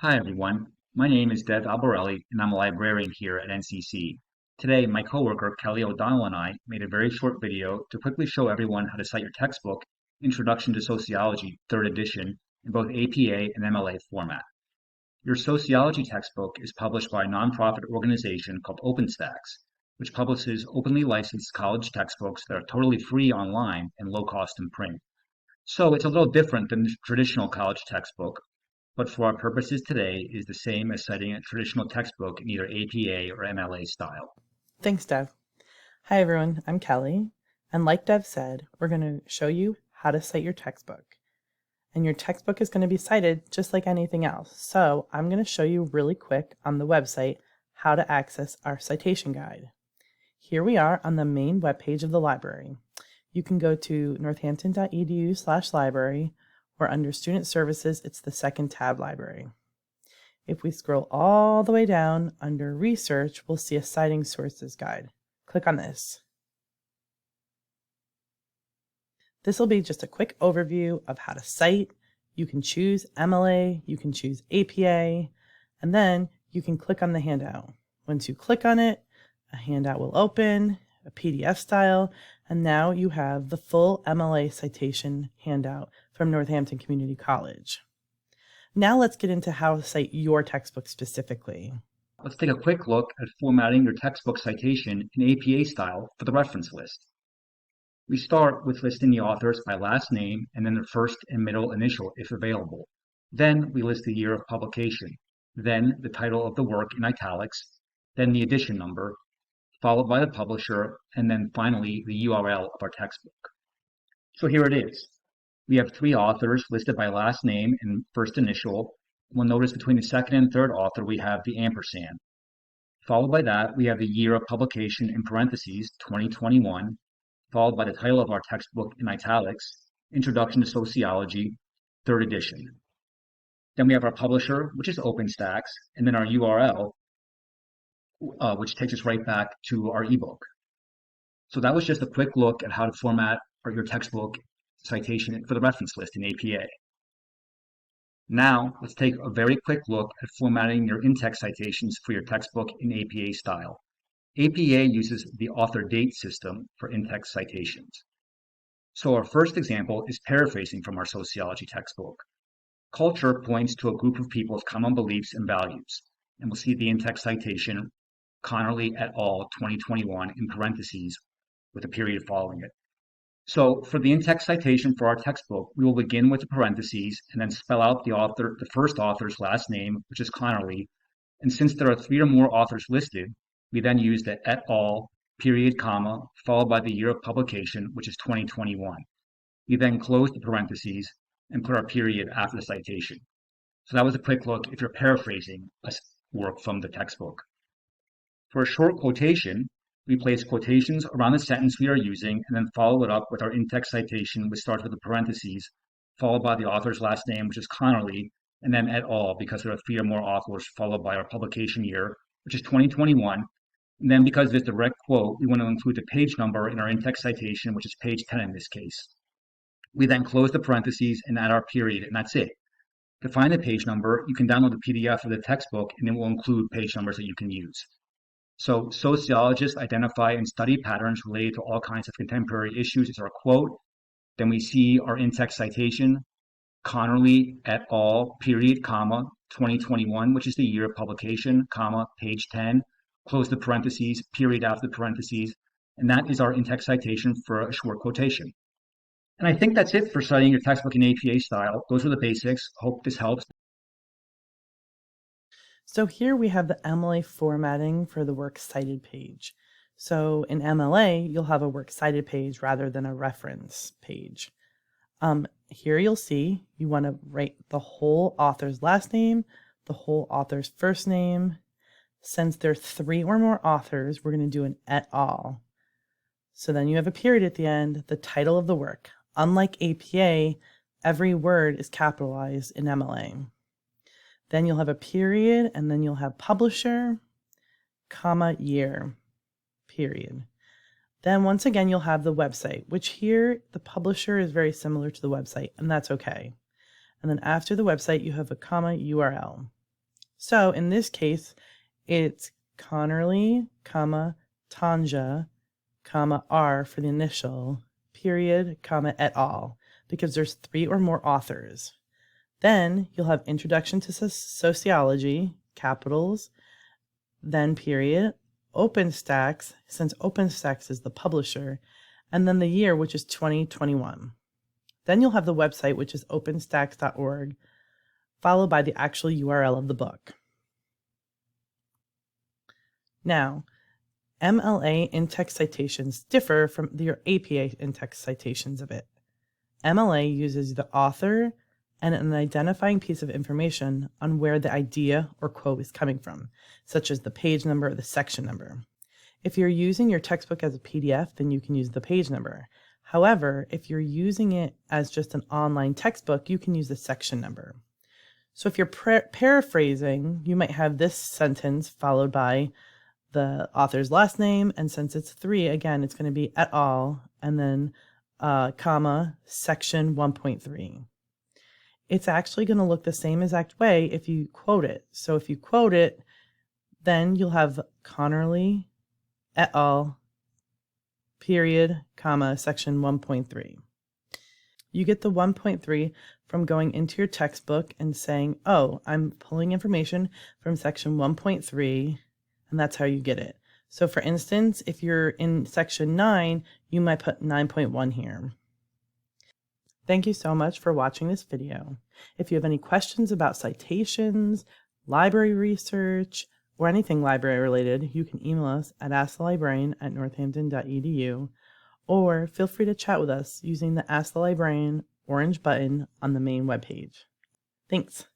Hi everyone, my name is Dev Albarelli and I'm a librarian here at NCC. Today, my coworker Kelly O'Donnell and I made a very short video to quickly show everyone how to cite your textbook, Introduction to Sociology, 3rd edition, in both APA and MLA format. Your sociology textbook is published by a nonprofit organization called OpenStax, which publishes openly licensed college textbooks that are totally free online and low cost in print. So it's a little different than the traditional college textbook, but for our purposes today is the same as citing a traditional textbook in either APA or MLA style. Thanks, Dev. Hi, everyone. I'm Kelly. And like Dev said, we're going to show you how to cite your textbook. And your textbook is going to be cited just like anything else. So I'm going to show you really quick on the website how to access our citation guide. Here we are on the main webpage of the library. You can go to northampton.edu/library, or under Student Services, it's the second tab, Library. If we scroll all the way down under Research, we'll see a Citing Sources Guide. Click on this. This will be just a quick overview of how to cite. You can choose MLA, you can choose APA, and then you can click on the handout. Once you click on it, a handout will open, a PDF style, and now you have the full MLA citation handout from Northampton Community College. Now let's get into how to cite your textbook specifically. Let's take a quick look at formatting your textbook citation in APA style for the reference list. We start with listing the authors by last name and then their first and middle initial if available. Then we list the year of publication, then the title of the work in italics, then the edition number, followed by the publisher, and then finally the URL of our textbook. So here it is. We have 3 authors listed by last name and first initial. We'll notice between the second and third author we have the ampersand. Followed by that, we have the year of publication in parentheses, 2021, followed by the title of our textbook in italics, Introduction to Sociology, 3rd edition. Then we have our publisher, which is OpenStax, and then our URL, which takes us right back to our ebook. So that was just a quick look at how to format your textbook citation for the reference list in APA. Now, let's take a very quick look at formatting your in-text citations for your textbook in APA style. APA uses the author date system for in-text citations. So our first example is paraphrasing from our sociology textbook. Culture points to a group of people's common beliefs and values, and we'll see the in-text citation, Connerly et al. 2021 in parentheses with a period following it. So for the in-text citation for our textbook, we will begin with the parentheses and then spell out the first author's last name, which is Connerly. And since there are 3 or more authors listed, we then use the et al. Period, comma, followed by the year of publication, which is 2021. We then close the parentheses and put our period after the citation. So that was a quick look if you're paraphrasing a work from the textbook. For a short quotation, we place quotations around the sentence we are using and then follow it up with our in-text citation, which starts with the parentheses, followed by the author's last name, which is Connerly, and then et al. Because there are 3 or more authors, followed by our publication year, which is 2021. And then because there's direct quote, we want to include the page number in our in-text citation, which is page 10 in this case. We then close the parentheses and add our period, and that's it. To find the page number, you can download the PDF of the textbook, and it will include page numbers that you can use. So sociologists identify and study patterns related to all kinds of contemporary issues is our quote. Then we see our in-text citation, Connerly et al. Period, comma, 2021, which is the year of publication, comma, page 10, close the parentheses, period after the parentheses, and that is our in-text citation for a short quotation. And I think that's it for citing your textbook in APA style. Those are the basics. Hope this helps. So here we have the MLA formatting for the Works Cited page. So in MLA, you'll have a Works Cited page rather than a reference page. Here you'll see you want to write the whole author's last name, the whole author's first name. Since there are 3 or more authors, we're going to do an et al. So then you have a period at the end, the title of the work. Unlike APA, every word is capitalized in MLA. Then you'll have a period, and then you'll have publisher, comma, year, period. Then once again, you'll have the website, which here the publisher is very similar to the website, and that's okay. And then after the website, you have a comma URL. So in this case, it's Connerly, Tanja, R for the initial, period, et al, because there's 3 or more authors. Then you'll have Introduction to Sociology, capitals, then period, OpenStax, since OpenStax is the publisher, and then the year, which is 2021. Then you'll have the website, which is openstax.org, followed by the actual URL of the book. Now, MLA in-text citations differ from your APA in-text citations a bit. MLA uses the author and an identifying piece of information on where the idea or quote is coming from, such as the page number or the section number. If you're using your textbook as a PDF, then you can use the page number. However, if you're using it as just an online textbook, you can use the section number. So if you're paraphrasing, you might have this sentence followed by the author's last name, and since it's 3, again, it's going to be et al, and then section 1.3. It's actually going to look the same exact way if you quote it. So if you quote it, then you'll have Connerly et al, period, section 1.3. You get the 1.3 from going into your textbook and saying, oh, I'm pulling information from section 1.3, and that's how you get it. So for instance, if you're in section 9, you might put 9.1 here. Thank you so much for watching this video. If you have any questions about citations, library research, or anything library related, you can email us at askthelibrarian@northampton.edu, or feel free to chat with us using the Ask the Librarian orange button on the main webpage. Thanks.